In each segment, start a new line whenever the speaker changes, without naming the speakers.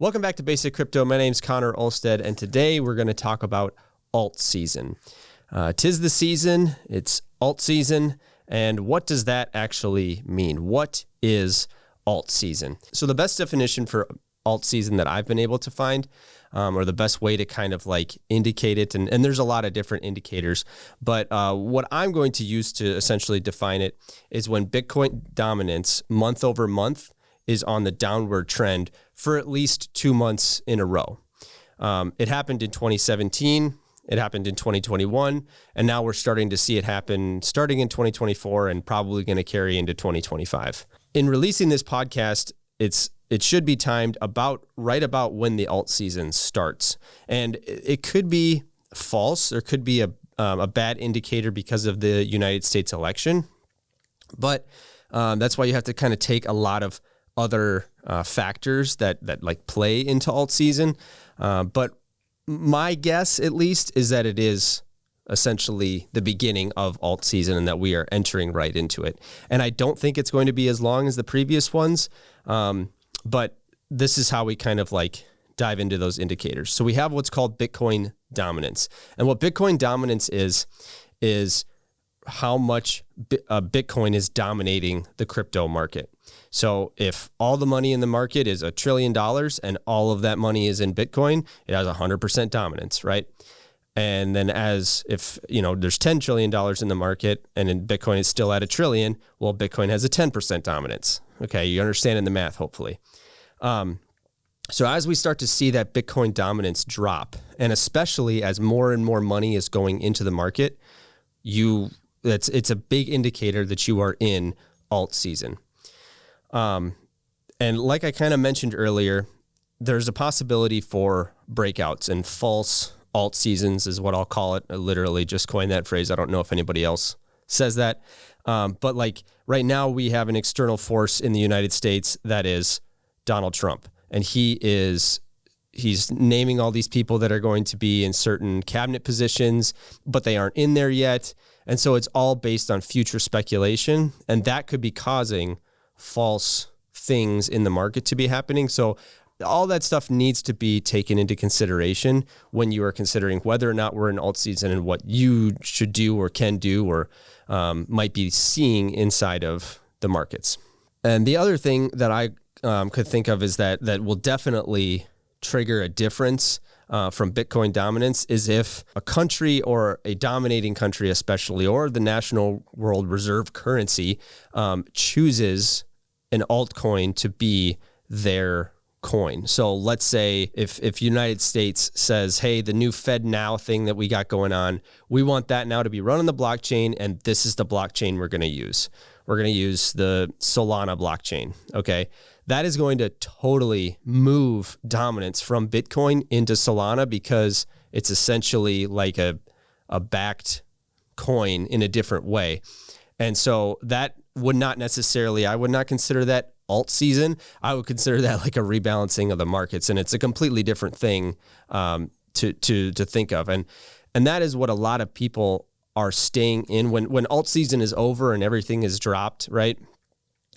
Welcome back to Basic Crypto. My name's Connor Olstead, and today we're going to talk about alt season. 'Tis the season, it's alt season, and what does that actually mean? What is alt season? So the best definition for alt season that I've been able to find, or the best way to kind of like indicate it, and there's a lot of different indicators, but what I'm going to use to essentially define it is when Bitcoin dominance month over month is on the downward trend for at least 2 months in a row. It happened in 2017, it happened in 2021, and now we're starting to see it happen starting in 2024 and probably going to carry into 2025. In releasing this podcast, it should be timed right about when the alt season starts. And it could be false, or could be a bad indicator because of the United States election. But that's why you have to kind of take a lot of other factors that like play into alt season. But my guess, at least, is that it is essentially the beginning of alt season and that we are entering right into it. And I don't think it's going to be as long as the previous ones. But this is how we kind of like dive into those indicators. So we have what's called Bitcoin dominance. And what Bitcoin dominance is how much Bitcoin is dominating the crypto market. So if all the money in the market is $1 trillion and all of that money is in Bitcoin, it has 100% dominance, right? And then if there's $10 trillion in the market and in Bitcoin is still at $1 trillion, well, Bitcoin has a 10% dominance. Okay, you understand in the math, hopefully. So as we start to see that Bitcoin dominance drop, and especially as more and more money is going into the market, it's a big indicator that you are in alt season. And like I kind of mentioned earlier, there's a possibility for breakouts, and false alt seasons is what I'll call it. I literally just coined that phrase. I don't know if anybody else says that. But like right now we have an external force in the United States that is Donald Trump. And he's naming all these people that are going to be in certain cabinet positions, but they aren't in there yet. And so it's all based on future speculation, and that could be causing false things in the market to be happening. So all that stuff needs to be taken into consideration when you are considering whether or not we're in alt season and what you should do or can do or might be seeing inside of the markets. And the other thing that I could think of is that will definitely trigger a difference from Bitcoin dominance is if a country, or a dominating country especially, or the national world reserve currency chooses an altcoin to be their coin. So let's say if United States says, hey, the new Fed Now thing that we got going on, we want that now to be run on the blockchain, and this is the blockchain we're going to use. We're going to use the Solana blockchain. Okay. That is going to totally move dominance from Bitcoin into Solana, because it's essentially like a backed coin in a different way. And so that would not necessarily, I would not consider that alt season. I would consider that like a rebalancing of the markets, and it's a completely different thing to think of. And that is what a lot of people are staying in when alt season is over and everything is dropped, right?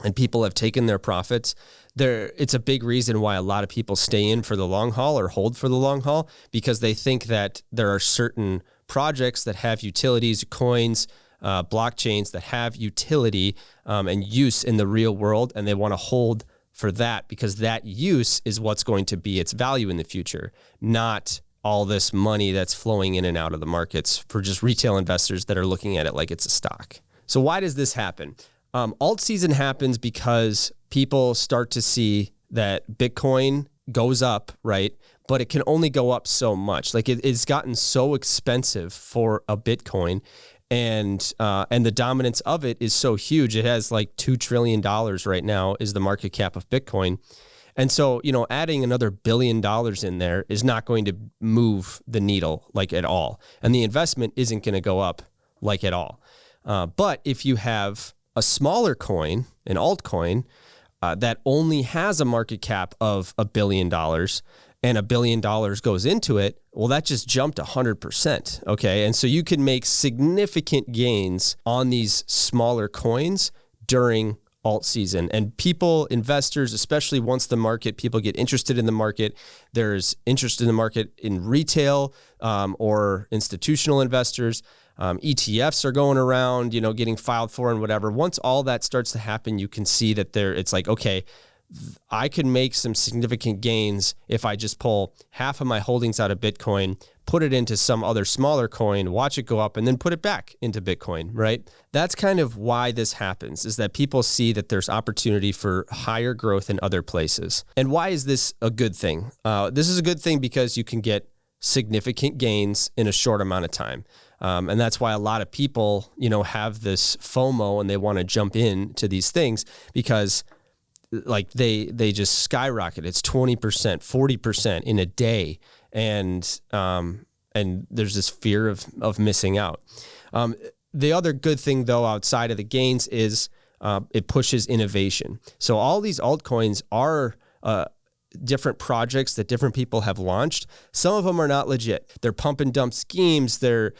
And people have taken their profits. It's a big reason why a lot of people stay in for the long haul or hold for the long haul, because they think that there are certain projects that have utilities, coins, blockchains that have utility and use in the real world, and they want to hold for that because that use is what's going to be its value in the future, not all this money that's flowing in and out of the markets for just retail investors that are looking at it like it's a stock. So why does this happen? Alt season happens because people start to see that Bitcoin goes up, right? But it can only go up so much. Like it's gotten so expensive for a Bitcoin, and the dominance of it is so huge. It has like $2 trillion right now is the market cap of Bitcoin. And so, adding another $1 billion in there is not going to move the needle like at all. And the investment isn't going to go up like at all. But if you have a smaller coin, an altcoin, that only has a market cap of $1 billion and $1 billion goes into it, well, that just jumped 100%. Okay. And so you can make significant gains on these smaller coins during alt season. And people, investors, especially once people get interested in the market, there's interest in the market in retail or institutional investors. ETFs are going around, getting filed for and whatever. Once all that starts to happen, you can see that it's like, okay, I can make some significant gains if I just pull half of my holdings out of Bitcoin, put it into some other smaller coin, watch it go up, and then put it back into Bitcoin, right? That's kind of why this happens, is that people see that there's opportunity for higher growth in other places. And why is this a good thing? This is a good thing because you can get significant gains in a short amount of time. And that's why a lot of people, have this FOMO and they want to jump into these things because like they just skyrocket. It's 20%, 40% in a day. And there's this fear of missing out. The other good thing though, outside of the gains is, it pushes innovation. So all these altcoins are, different projects that different people have launched. Some of them are not legit. They're pump and dump schemes. They're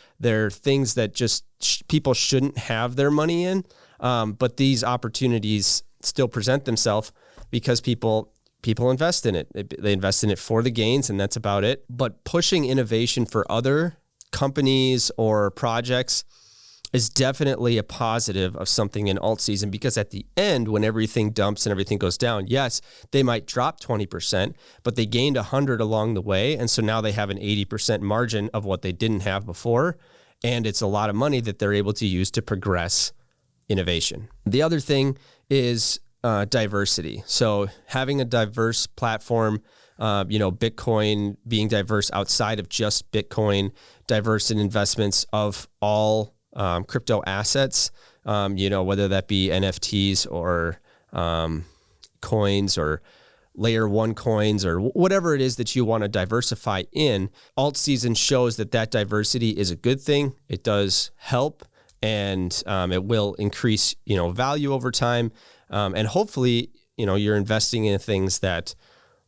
things that just people shouldn't have their money in. But these opportunities still present themselves because people invest in it. They invest in it for the gains, and that's about it. But pushing innovation for other companies or projects is definitely a positive of something in alt season, because at the end, when everything dumps and everything goes down, yes, they might drop 20%, but they gained 100 along the way. And so now they have an 80% margin of what they didn't have before. And it's a lot of money that they're able to use to progress innovation. The other thing is diversity. So having a diverse platform, Bitcoin being diverse outside of just Bitcoin, diverse in investments of all crypto assets, whether that be NFTs or coins or layer one coins or whatever it is that you want to diversify in. Alt season shows that diversity is a good thing. It does help, and it will increase, value over time. And hopefully, you're investing in things that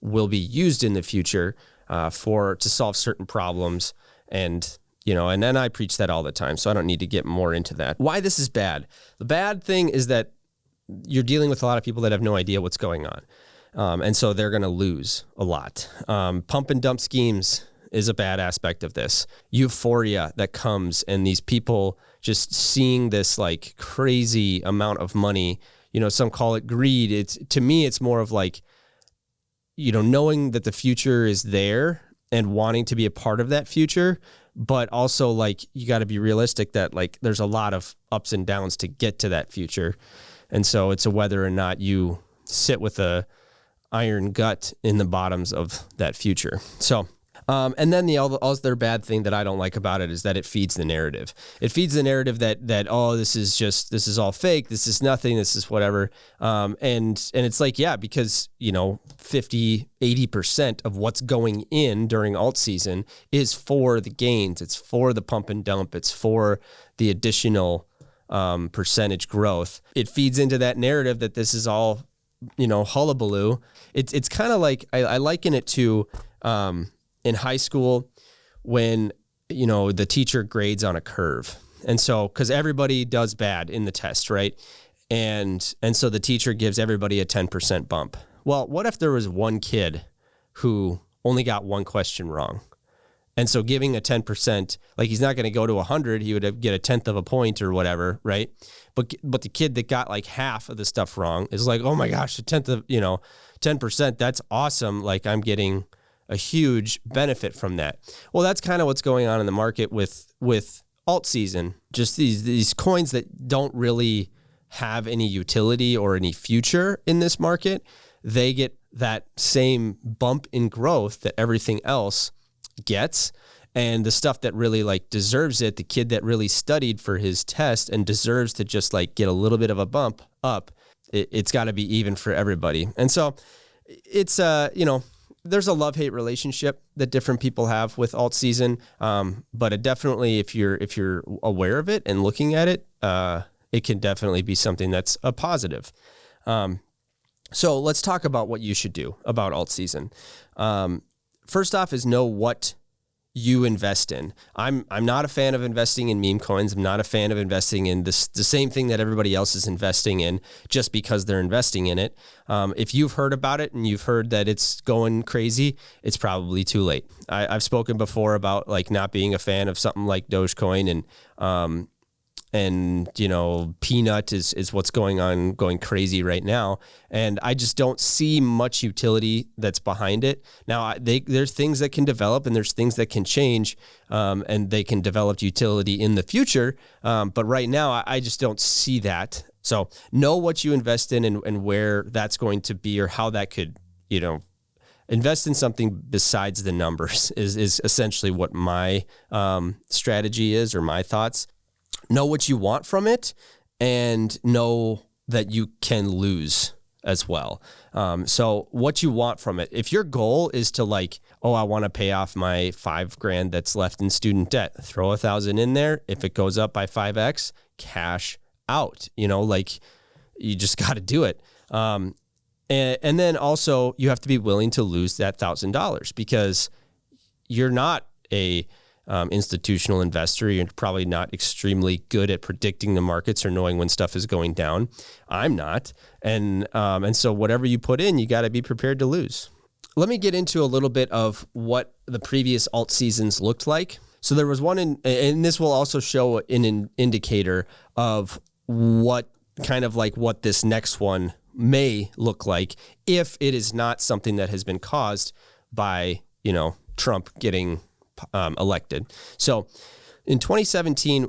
will be used in the future to solve certain problems. And then I preach that all the time, so I don't need to get more into that. Why this is bad. The bad thing is that you're dealing with a lot of people that have no idea what's going on. And so they're going to lose a lot. Pump and dump schemes is a bad aspect of this. Euphoria that comes, and these people just seeing this like crazy amount of money. Some call it greed. To me, it's more of like, knowing that the future is there and wanting to be a part of that future. But also, like, you got to be realistic that, like, there's a lot of ups and downs to get to that future. And so it's a whether or not you sit with a iron gut in the bottoms of that future. So, and then the other bad thing that I don't like about it is that it feeds the narrative. It feeds the narrative that oh, this is all fake. This is nothing. This is whatever. And it's like, yeah, because, 50, 80% of what's going in during alt season is for the gains. It's for the pump and dump. It's for the additional percentage growth. It feeds into that narrative that this is all, hullabaloo. It's kind of like, I liken it to, in high school when, the teacher grades on a curve. And so, cause everybody does bad in the test, right? And so the teacher gives everybody a 10% bump. Well, what if there was one kid who only got one question wrong? And so giving a 10%, like, he's not going to go to 100, he would get a 10th of a point or whatever, right? But the kid that got like half of the stuff wrong is like, oh my gosh, a 10th of, 10%, that's awesome. Like, I'm getting a huge benefit from that. Well, that's kind of what's going on in the market with alt season. Just these coins that don't really have any utility or any future in this market, they get that same bump in growth that everything else gets. And the stuff that really like deserves it, the kid that really studied for his test and deserves to just like get a little bit of a bump up, it's got to be even for everybody. And so it's, there's a love-hate relationship that different people have with alt season. But it definitely, if you're aware of it and looking at it, it can definitely be something that's a positive. So let's talk about what you should do about alt season. First off is know what you invest in. I'm not a fan of investing in meme coins. I'm not a fan of investing in the same thing that everybody else is investing in just because they're investing in it. If you've heard about it and you've heard that it's going crazy, it's probably too late. I've spoken before about like not being a fan of something like Dogecoin, and Peanut is what's going crazy right now. And I just don't see much utility that's behind it. Now, there's things that can develop and there's things that can change, and they can develop utility in the future. But right now, I just don't see that. So know what you invest in and where that's going to be, or how that could, invest in something besides the numbers is essentially what my strategy is, or my thoughts. Know what you want from it, and know that you can lose as well. So what you want from it, if your goal is to I want to pay off my $5,000 that's left in student debt, throw 1,000 in there. If it goes up by 5x, cash out, you just got to do it. And then also you have to be willing to lose that $1,000, because you're not a institutional investor. You're probably not extremely good at predicting the markets or knowing when stuff is going down. I'm not. And so whatever you put in, you got to be prepared to lose. Let me get into a little bit of what the previous alt seasons looked like. So there was one and this will also show an indicator of what this next one may look like, if it is not something that has been caused by, Trump getting elected. So in 2017,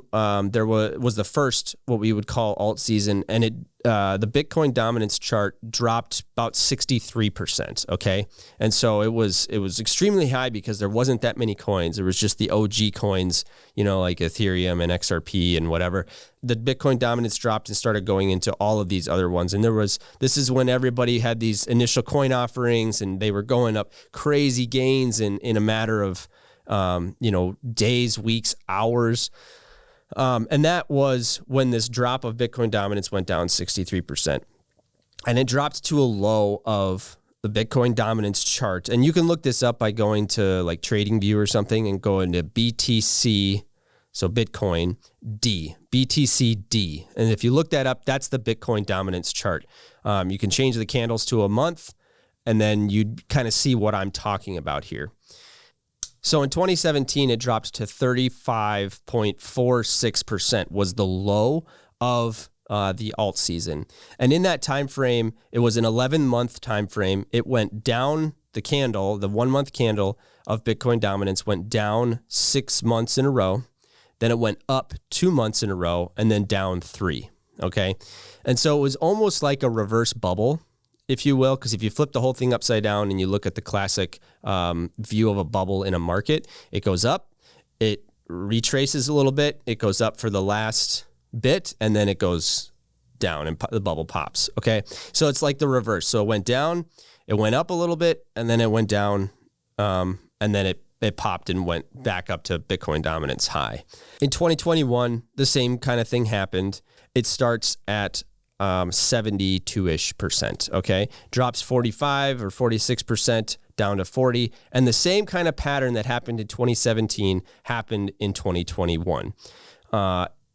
there was the first what we would call alt season, and the Bitcoin dominance chart dropped about 63%. Okay, and so it was extremely high because there wasn't that many coins. There was just the OG coins, like Ethereum and XRP and whatever. The Bitcoin dominance dropped and started going into all of these other ones. And this is when everybody had these initial coin offerings, and they were going up crazy gains in a matter of days, weeks, hours. And that was when this drop of Bitcoin dominance went down 63%. And it dropped to a low of the Bitcoin dominance chart. And you can look this up by going to TradingView or something and go into BTC. So Bitcoin D, BTCD. And if you look that up, that's the Bitcoin dominance chart. You can change the candles to a month, and then you'd kind of see what I'm talking about here. So in 2017, it dropped to 35.46% was the low of the alt season. And in that time frame, it was an 11-month time frame. It went down, the 1-month candle of Bitcoin dominance went down 6 months in a row. Then it went up 2 months in a row, and then down 3. Okay. And so it was almost like a reverse bubble, if you will, because if you flip the whole thing upside down and you look at the classic view of a bubble in a market, it goes up, it retraces a little bit, it goes up for the last bit, and then it goes down and the bubble pops. Okay, so it's like the reverse. So it went down, it went up a little bit, and then it went down, and then it popped and went back up to Bitcoin dominance high. In 2021, the same kind of thing happened. It starts at 72-ish%, okay? Drops 45 or 46% down to 40. And the same kind of pattern that happened in 2017 happened in 2021.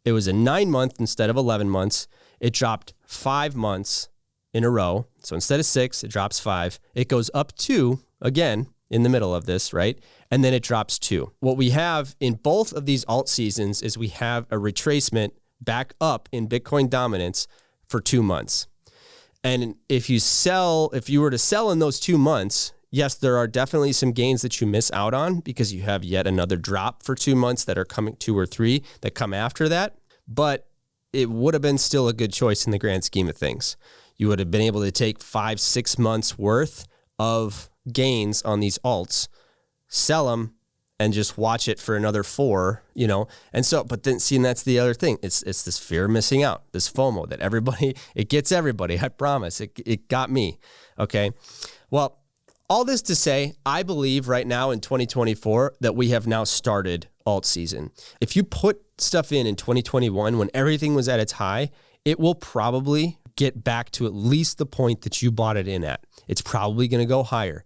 It was a 9-month instead of 11 months. It dropped 5 months in a row. So instead of 6, it drops 5. It goes up 2 again in the middle of this, right? And then it drops 2. What we have in both of these alt seasons is we have a retracement back up in Bitcoin dominance for 2 months. And if you were to sell in those 2 months, yes, there are definitely some gains that you miss out on because you have yet another drop for 2 months that are coming, 2 or 3 that come after that. But it would have been still a good choice in the grand scheme of things. You would have been able to take 5-6 months worth of gains on these alts, sell them, and just watch it for another 4, and so, but then see, and that's the other thing. It's this fear of missing out, this FOMO that it gets everybody. I promise it got me. Okay. Well, all this to say, I believe right now in 2024 that we have now started alt season. If you put stuff in 2021 when everything was at its high, it will probably get back to at least the point that you bought it in at. It's probably going to go higher.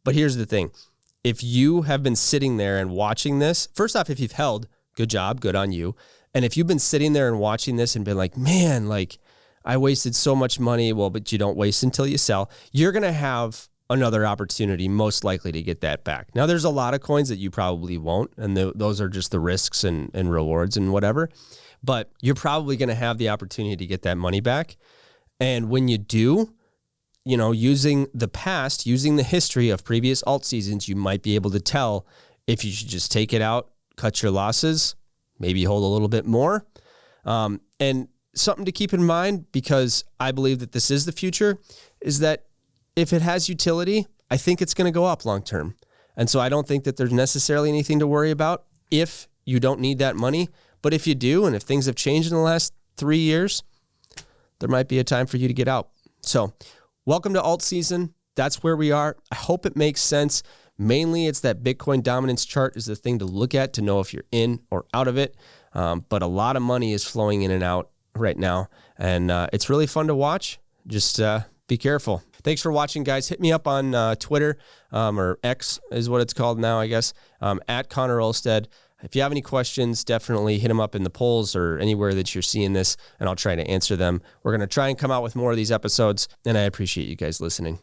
But here's the thing. if you have been sitting there and watching this, first off, if you've held, good job, good on you. And if you've been sitting there and watching this and been like, man, like I wasted so much money. Well, but you don't waste until you sell. You're going to have another opportunity, most likely to get that back. Now, there's a lot of coins that you probably won't, and those are just the risks and rewards and whatever. But you're probably going to have the opportunity to get that money back. And when you do, you know, using the past, using the history of previous alt seasons, you might be able to tell if you should just take it out, cut your losses, maybe hold a little bit more. And something to keep in mind, because I believe that this is the future, is that if it has utility, I think it's going to go up long term. And so I don't think that there's necessarily anything to worry about if you don't need that money. But if you do, and if things have changed in the last 3 years, there might be a time for you to get out. So welcome to alt season. That's where we are. I hope it makes sense. Mainly, it's that Bitcoin dominance chart is the thing to look at to know if you're in or out of it. But a lot of money is flowing in and out right now. And it's really fun to watch. Just be careful. Thanks for watching, guys. Hit me up on Twitter, or X is what it's called now, I guess, at Connor Olstead. If you have any questions, definitely hit them up in the polls or anywhere that you're seeing this, and I'll try to answer them. We're going to try and come out with more of these episodes, and I appreciate you guys listening.